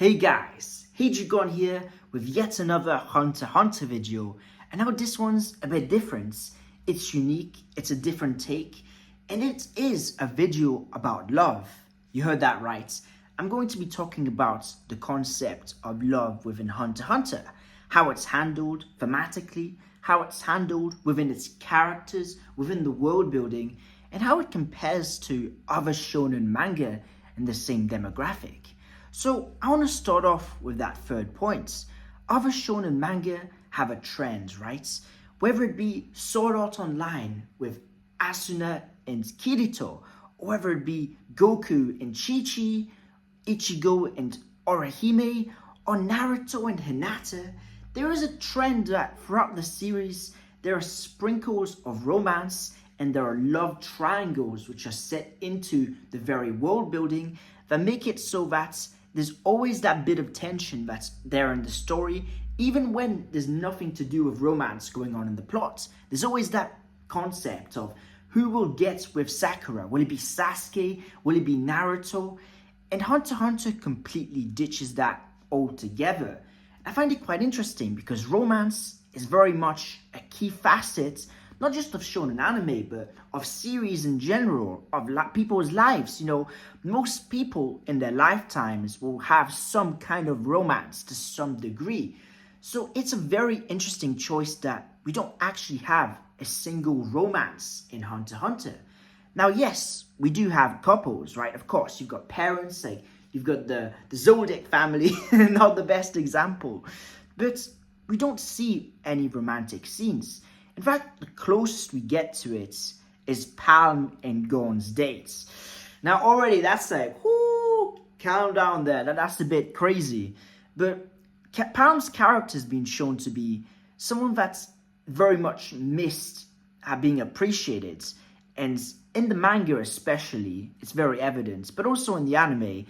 Hey guys, Heijigon here with yet another Hunter x Hunter video, and now this one's a bit different. It's unique, it's a different take, and it is a video about love. You heard that right. I'm going to be talking about the concept of love within Hunter x Hunter, how it's handled thematically, how it's handled within its characters, within the world building, and how it compares to other shonen manga in the same demographic. So I want to start off with that third point. Other shonen manga have a trend, right? Whether it be Sword Art Online with Asuna and Kirito, or whether it be Goku and Chi-Chi, Ichigo and Orihime, or Naruto and Hinata, there is a trend that throughout the series, there are sprinkles of romance and there are love triangles which are set into the very world building that make it so that there's always that bit of tension that's there in the story, even when there's nothing to do with romance going on in the plot. There's always that concept of who will get with Sakura. Will it be Sasuke? Will it be Naruto? And Hunter x Hunter completely ditches that altogether. I find it quite interesting because romance is very much a key facet, not just of shonen anime, but of series in general, of people's lives. You know, most people in their lifetimes will have some kind of romance to some degree. So it's a very interesting choice that we don't actually have a single romance in Hunter x Hunter. Now, yes, we do have couples, right? Of course, you've got parents, like you've got the Zodiac family, not the best example. But we don't see any romantic scenes. In fact, the closest we get to it is Palm and Gon's dates. Now already that's like, whoo, calm down there, that's a bit crazy. But Palm's character has been shown to be someone that's very much missed at being appreciated. And in the manga especially, it's very evident, but also in the anime,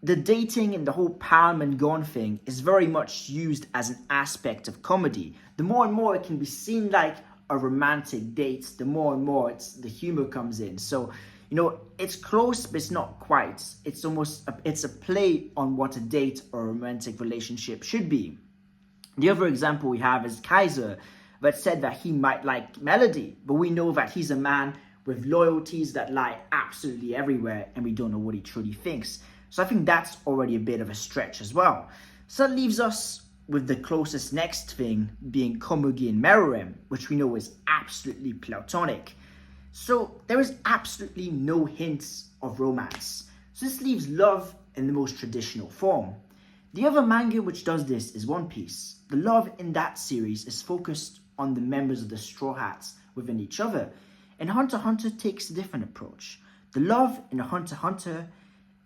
the dating and the whole Palm and Gon thing is very much used as an aspect of comedy. The more and more it can be seen like a romantic date, the more and more the humor comes in. So, you know, it's close, but it's not quite. It's almost, it's a play on what a date or a romantic relationship should be. The other example we have is Kaiser, that said that he might like Melody, but we know that he's a man with loyalties that lie absolutely everywhere, and we don't know what he truly thinks. So I think that's already a bit of a stretch as well. So that leaves us with the closest next thing being Komugi and Meruem, which we know is absolutely platonic. So there is absolutely no hints of romance. So this leaves love in the most traditional form. The other manga which does this is One Piece. The love in that series is focused on the members of the Straw Hats within each other. And Hunter x Hunter takes a different approach. The love in Hunter x Hunter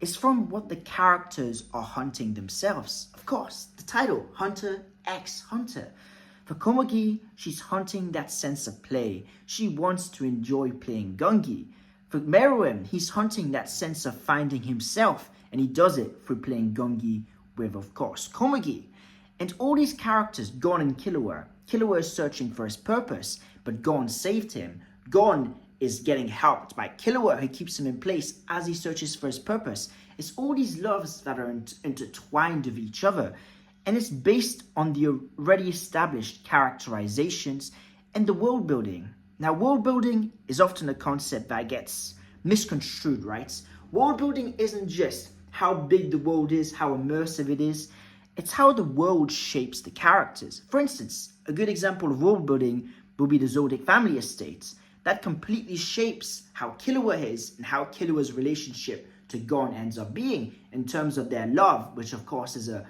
is from what the characters are hunting themselves. Of course, the title, Hunter x Hunter. For Komugi, she's hunting that sense of play. She wants to enjoy playing Gungi. For Meruem, he's hunting that sense of finding himself, and he does it through playing Gungi with, of course, Komugi. And all these characters, Gon and Killua is searching for his purpose, but Gon saved him. Gon is getting helped by Killua, who keeps him in place as he searches for his purpose. It's all these loves that are intertwined with each other, and it's based on the already established characterizations and the world building. Now, world building is often a concept that gets misconstrued, right? World building isn't just how big the world is, how immersive it is. It's how the world shapes the characters. For instance, a good example of world building will be the Zodiac family estates. That completely shapes how Killua is and how Killua's relationship to Gon ends up being in terms of their love, which of course is a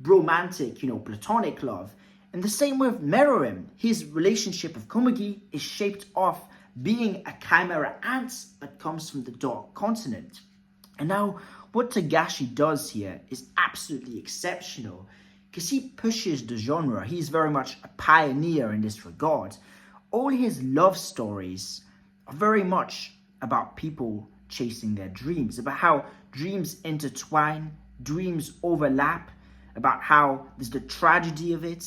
romantic, platonic love. And the same with Meruem. His relationship with Komugi is shaped off being a chimera ant that comes from the Dark Continent. And now, what Togashi does here is absolutely exceptional because he pushes the genre. He's very much a pioneer in this regard. All his love stories are very much about people chasing their dreams, about how dreams intertwine, dreams overlap, about how there's the tragedy of it.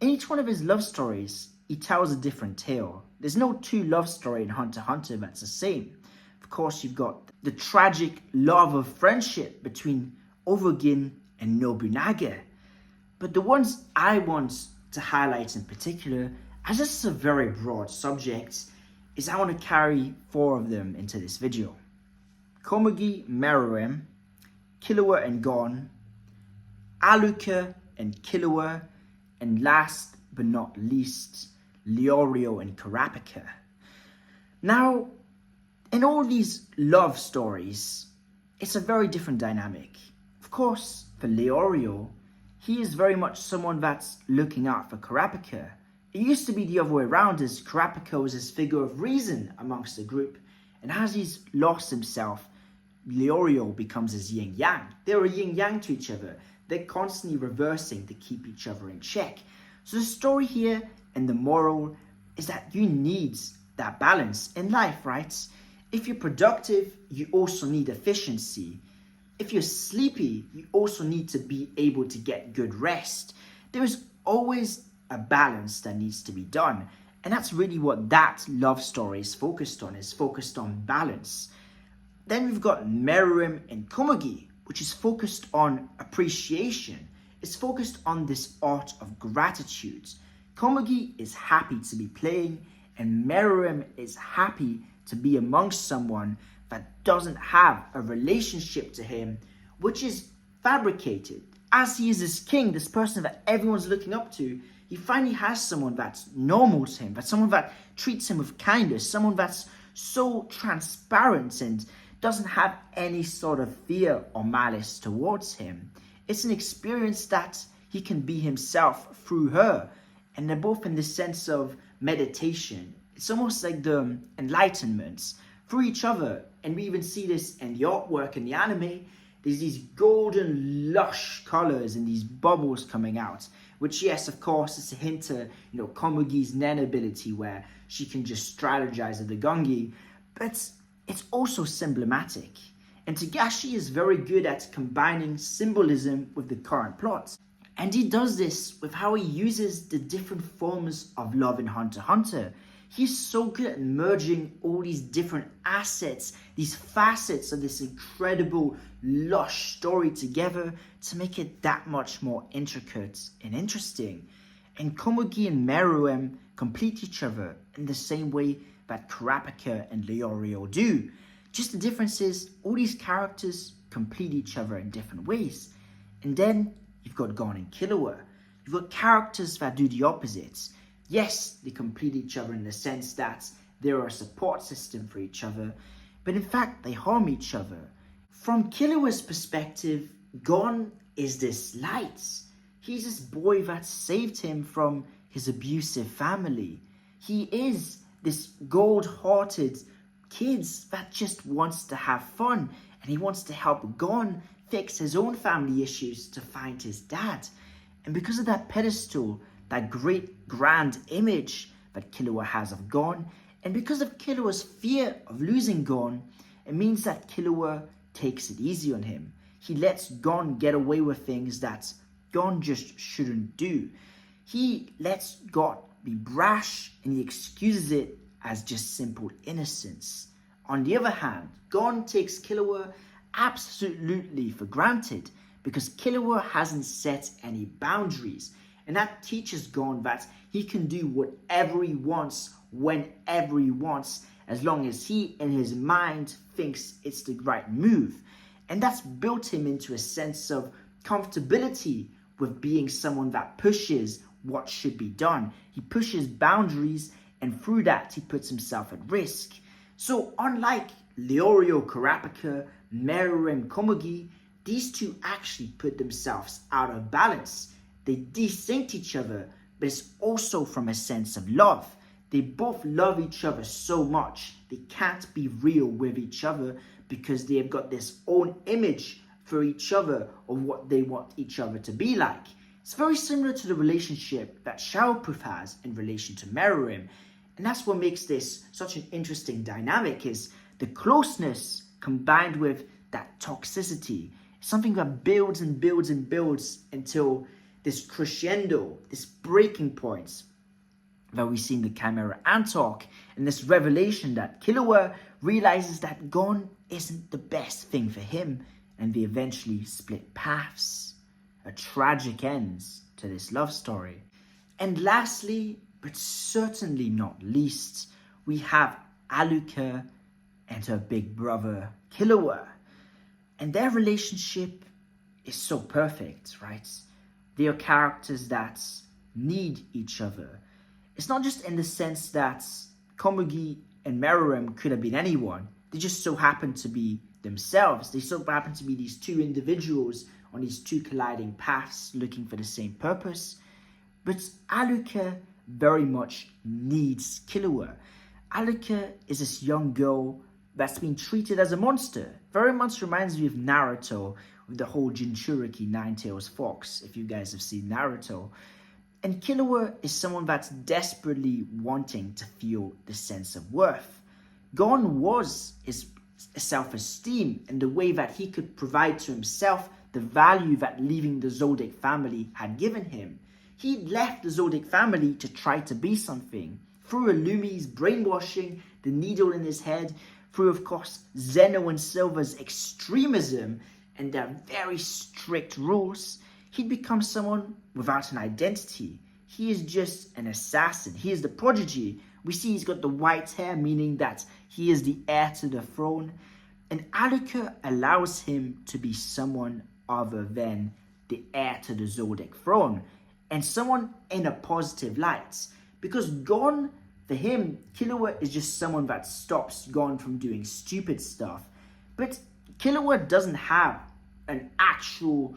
In each one of his love stories, he tells a different tale. There's no two love story in Hunter x Hunter that's the same. Of course, you've got the tragic love of friendship between Overgin and Nobunaga. But the ones I want to highlight in particular, as this is a very broad subject, is I want to carry 4 of them into this video. Komugi, Meruem, Killua and Gon, Alluka and Killua, and last but not least, Leorio and Kurapika. Now, in all these love stories, it's a very different dynamic. Of course, for Leorio, he is very much someone that's looking out for Kurapika. It used to be the other way around, as Kurapika was his figure of reason amongst the group, and as he's lost himself, Leorio becomes his yin-yang. They're a yin-yang to each other. They're constantly reversing to keep each other in check. So the story here and the moral is that you need that balance in life, right? If you're productive, you also need efficiency. If you're sleepy, you also need to be able to get good rest. There is always a balance that needs to be done. And that's really what that love story is focused on balance. Then we've got Meruem and Komugi, which is focused on appreciation. It's focused on this art of gratitude. Komugi is happy to be playing, and Meruem is happy to be amongst someone that doesn't have a relationship to him, which is fabricated. As he is this king, this person that everyone's looking up to, he finally has someone that's normal to him, that's someone that treats him with kindness, someone that's so transparent and doesn't have any sort of fear or malice towards him. It's an experience that he can be himself through her, and they're both in the sense of meditation. It's almost like the enlightenment through each other, and we even see this in the artwork in the anime. There's these golden lush colors and these bubbles coming out, which, yes, of course, is a hint to, Komugi's Nen ability, where she can just strategize at the Gungi, but it's also symbolic. And Togashi is very good at combining symbolism with the current plot. And he does this with how he uses the different forms of love in Hunter x Hunter. He's so good at merging all these different assets, these facets of this incredible, lush story together to make it that much more intricate and interesting. And Komugi and Meruem complete each other in the same way that Kurapika and Leorio do. Just the difference is, all these characters complete each other in different ways. And then you've got Gon and Killua. You've got characters that do the opposites. Yes, they complete each other in the sense that they're a support system for each other, but in fact, they harm each other. From Killua's perspective, Gon is this light. He's this boy that saved him from his abusive family. He is this gold-hearted kid that just wants to have fun, and he wants to help Gon fix his own family issues to find his dad. And because of that pedestal, that great grand image that Killua has of Gon, and because of Killua's fear of losing Gon, it means that Killua takes it easy on him. He lets Gon get away with things that Gon just shouldn't do. He lets Gon be brash, and he excuses it as just simple innocence. On the other hand, Gon takes Killua absolutely for granted because Killua hasn't set any boundaries, and that teaches Gon that he can do whatever he wants, whenever he wants, as long as he in his mind thinks it's the right move. And that's built him into a sense of comfortability with being someone that pushes what should be done. He pushes boundaries, and through that he puts himself at risk. So unlike Leorio, Kurapika, Meruem, Komugi, these two actually put themselves out of balance. They desync each other, but it's also from a sense of love. They both love each other so much, they can't be real with each other because they have got this own image for each other of what they want each other to be like. It's very similar to the relationship that Shao-Proof has in relation to Meruem. And that's what makes this such an interesting dynamic, is the closeness combined with that toxicity. Something that builds and builds and builds until this crescendo, this breaking point that we see in the Chimera Ant arc, and this revelation that Killua realizes that Gon isn't the best thing for him, and they eventually split paths. a tragic end to this love story. And lastly, but certainly not least, we have Alluka and her big brother Killua. And their relationship is so perfect, right? They are characters that need each other. It's not just in the sense that Komugi and Meruem could have been anyone. They just so happen to be themselves. They so happen to be these two individuals on these two colliding paths looking for the same purpose. But Alluka very much needs Killua. Alluka is this young girl that's been treated as a monster. Very much reminds me of Naruto with the whole Jinchuriki Nine-Tails Fox, if you guys have seen Naruto. And Killua is someone that's desperately wanting to feel the sense of worth. Gone was his self-esteem and the way that he could provide to himself the value that leaving the Zodiac family had given him. He'd left the Zodiac family to try to be something. Through Illumi's brainwashing, the needle in his head, through, of course, Zeno and Silver's extremism and their very strict rules, he'd become someone without an identity. He is just an assassin. He is the prodigy. We see he's got the white hair, meaning that he is the heir to the throne. And Alluka allows him to be someone other than the heir to the Zodiac throne. And someone in a positive light. Because Gon, for him, Killua is just someone that stops Gon from doing stupid stuff. But Killua doesn't have an actual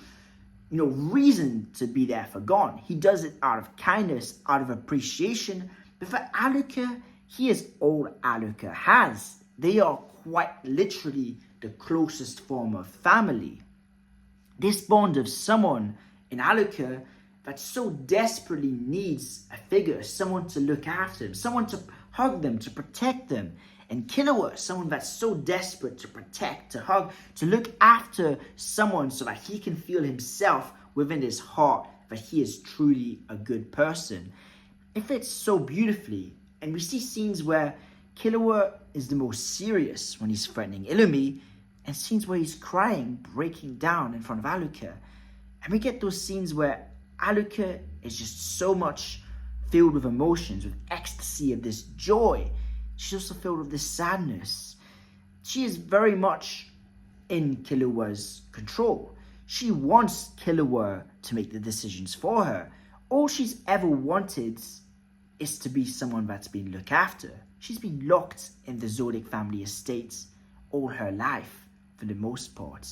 reason to be there for Gon. He does it out of kindness, out of appreciation. But for Alluka, he is all Alluka has. They are quite literally the closest form of family. This bond of someone in Alluka that so desperately needs a figure, someone to look after them, someone to hug them, to protect them. And Killua, someone that's so desperate to protect, to hug, to look after someone so that he can feel himself within his heart that he is truly a good person. It fits so beautifully. And we see scenes where Killua is the most serious when he's threatening Illumi, and scenes where he's crying, breaking down in front of Alluka. And we get those scenes where Alluka is just so much filled with emotions, with ecstasy of this joy. She's also filled with this sadness. She is very much in Killua's control. She wants Killua to make the decisions for her. All she's ever wanted is to be someone that's been looked after. She's been locked in the Zodiac family estates all her life, for the most part.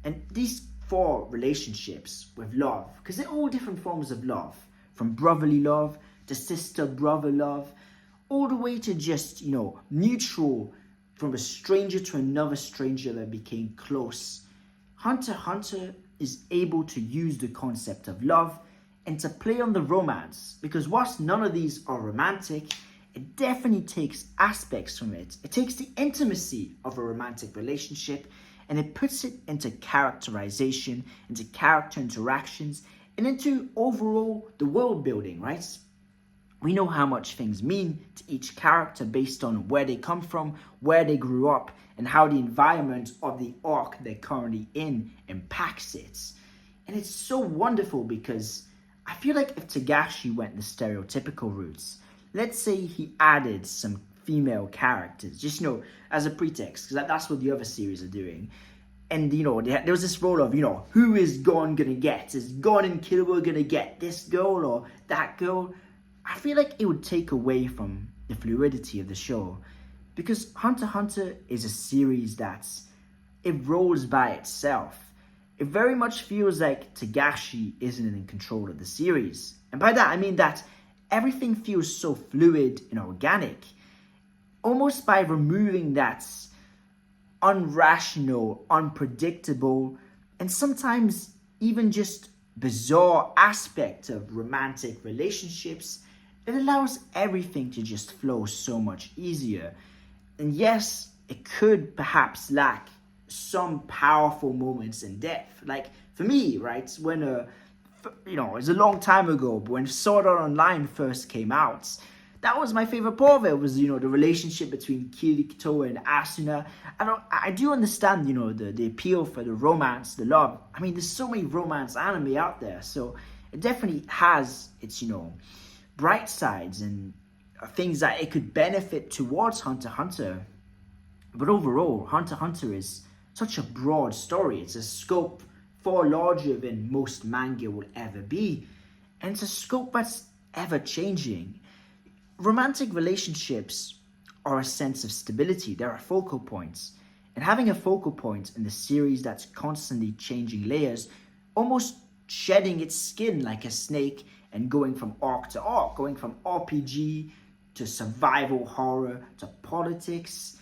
And these four relationships with love, because they're all different forms of love, from brotherly love to sister-brother love, all the way to just, neutral, from a stranger to another stranger that became close. Hunter x Hunter is able to use the concept of love and to play on the romance, because whilst none of these are romantic, it definitely takes aspects from it. It takes the intimacy of a romantic relationship and it puts it into characterization, into character interactions, and into overall the world building, right? We know how much things mean to each character based on where they come from, where they grew up, and how the environment of the arc they're currently in impacts it. And it's so wonderful because I feel like if Togashi went the stereotypical routes, let's say he added some female characters, just, as a pretext, because that's what the other series are doing. And, there was this role of, who is Gon gonna get? Is Gon and Killua gonna get this girl or that girl? I feel like it would take away from the fluidity of the show, because Hunter x Hunter is a series it rolls by itself. It very much feels like Togashi isn't in control of the series. And by that, I mean that everything feels so fluid and organic, almost by removing that unrational, unpredictable, and sometimes even just bizarre aspect of romantic relationships. It allows everything to just flow so much easier. And yes, it could perhaps lack some powerful moments in depth. Like for me, right, when it was a long time ago, but when Sword Art Online first came out, that was my favorite part of it, was, the relationship between Killua and Asuna. I do understand, the appeal for the romance, the love. I mean, there's so many romance anime out there, so it definitely has its, bright sides and things that it could benefit towards Hunter x Hunter. But overall, Hunter x Hunter is such a broad story. It's a scope far larger than most manga will ever be. And it's a scope that's ever changing. Romantic relationships are a sense of stability. They're a focal points. And having a focal point in the series that's constantly changing layers, almost shedding its skin like a snake and going from arc to arc, going from RPG to survival horror to politics,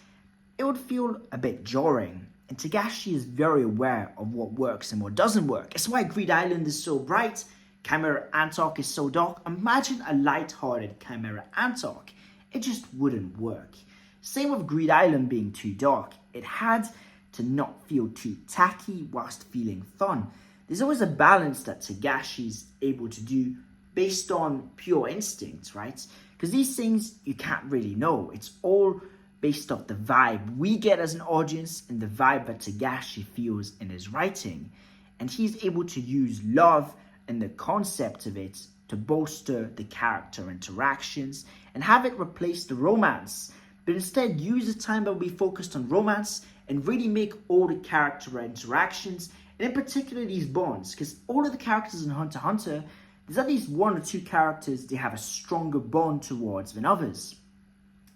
it would feel a bit jarring. And Togashi is very aware of what works and what doesn't work. It's why Greed Island is so bright, Chimera Ant Arc is so dark. Imagine a light-hearted Chimera Ant Arc. It just wouldn't work. Same with Greed Island being too dark. It had to not feel too tacky whilst feeling fun. There's always a balance that Togashi's able to do based on pure instincts, right? Because these things you can't really know. It's all based off the vibe we get as an audience and the vibe that Togashi feels in his writing. And he's able to use love and the concept of it to bolster the character interactions and have it replace the romance, but instead use the time that will be focused on romance and really make all the character interactions, and in particular these bonds, because all of the characters in Hunter x Hunter, there's at least one or two characters they have a stronger bond towards than others.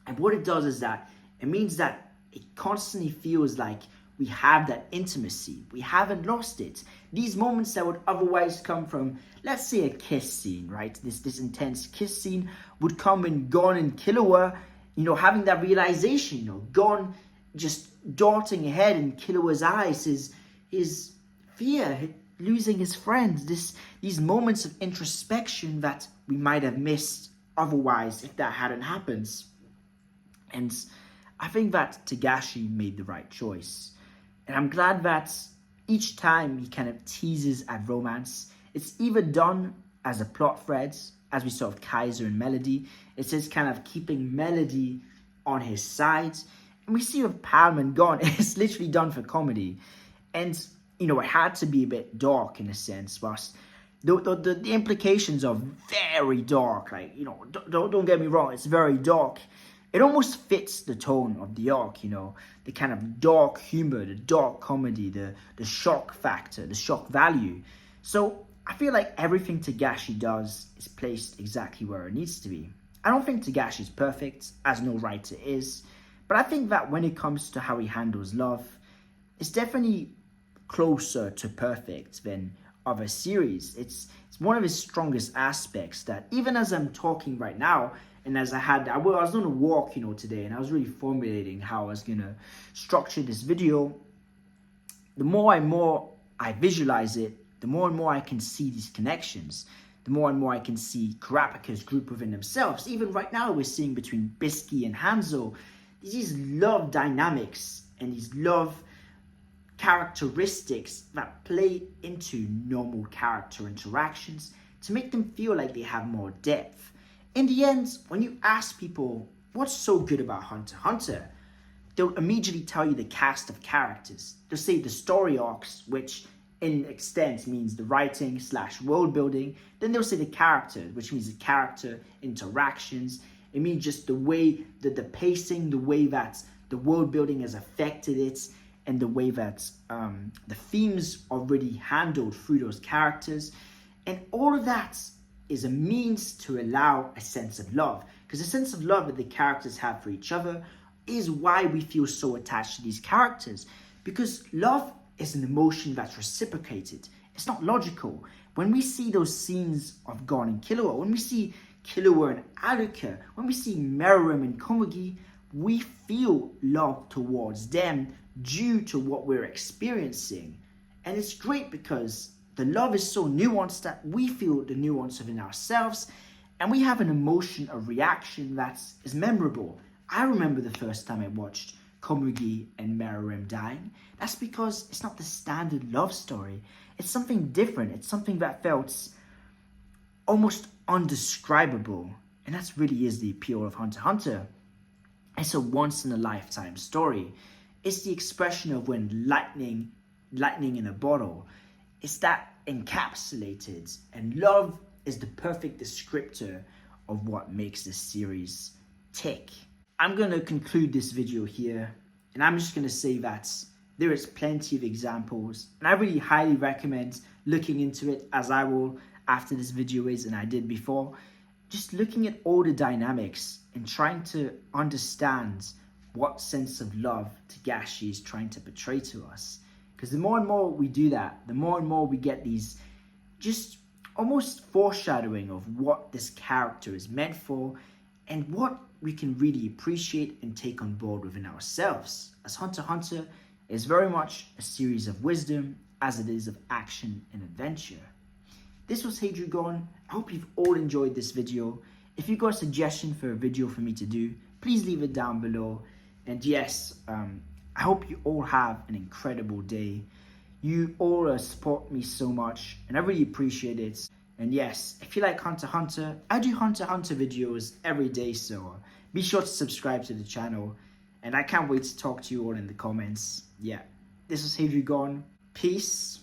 And what it does is that it means that it constantly feels like we have that intimacy. We haven't lost it. These moments that would otherwise come from, let's say, a kiss scene, right? This intense kiss scene would come when Gon and Killua, having that realization, Gon just darting ahead in Killua's eyes, his fear, losing his friends, these moments of introspection that we might have missed otherwise if that hadn't happened. And I think that Togashi made the right choice. And I'm glad that each time he kind of teases at romance, it's either done as a plot thread, as we saw with Kaiser and Melody. It's just kind of keeping Melody on his side. And we see with Palm and Gon, it's literally done for comedy. And, it had to be a bit dark in a sense, but the implications are very dark. Like, don't get me wrong, it's very dark. It almost fits the tone of the arc, the kind of dark humor, the dark comedy, the shock factor, the shock value. So I feel like everything Togashi does is placed exactly where it needs to be. I don't think Togashi is perfect, as no writer is, but I think that when it comes to how he handles love, it's definitely closer to perfect than other series. It's one of his strongest aspects that even as I'm talking right now, and as I was on a walk, today, and I was really formulating how I was going to structure this video, the more and more I visualize it, the more and more I can see these connections. The more and more I can see Kurapika's group within themselves. Even right now, we're seeing between Bisky and Hanzo, these love dynamics and these love characteristics that play into normal character interactions to make them feel like they have more depth. In the end, when you ask people what's so good about Hunter x Hunter, they'll immediately tell you the cast of characters. They'll say the story arcs, which in extent means the writing / world building. Then they'll say the characters, which means the character interactions. It means just the way that the pacing, the way that the world building has affected it, and the way that the themes are really handled through those characters. And all of that is a means to allow a sense of love. Because the sense of love that the characters have for each other is why we feel so attached to these characters. Because love is an emotion that's reciprocated. It's not logical. When we see those scenes of Gon and Killua, when we see Killua and Alluka, when we see Meruem and Komugi, we feel love towards them due to what we're experiencing. And it's great because the love is so nuanced that we feel the nuance within ourselves, and we have an emotion, a reaction that is memorable. I remember the first time I watched Komugi and Meruem dying. That's because it's not the standard love story. It's something different. It's something that felt almost undescribable. And that's really is the appeal of Hunter x Hunter. It's a once-in-a-lifetime story. It's the expression of when lightning in a bottle. It's that encapsulated, and love is the perfect descriptor of what makes this series tick. I'm going to conclude this video here, and I'm just going to say that there is plenty of examples, and I really highly recommend looking into it, as I will after this video is, and I did before. Just looking at all the dynamics and trying to understand what sense of love Togashi is trying to portray to us. Because the more and more we do that, the more and more we get these just almost foreshadowing of what this character is meant for and what we can really appreciate and take on board within ourselves. As Hunter x Hunter is very much a series of wisdom as it is of action and adventure. This was Hadrigon. I hope you've all enjoyed this video. If you've got a suggestion for a video for me to do, please leave it down below. And yes, I hope you all have an incredible day. You all support me so much, and I really appreciate it. And yes, if you like Hunter x Hunter, I do Hunter x Hunter videos every day, so be sure to subscribe to the channel. And I can't wait to talk to you all in the comments. Yeah, this is Hadrigon. Peace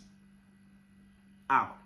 out.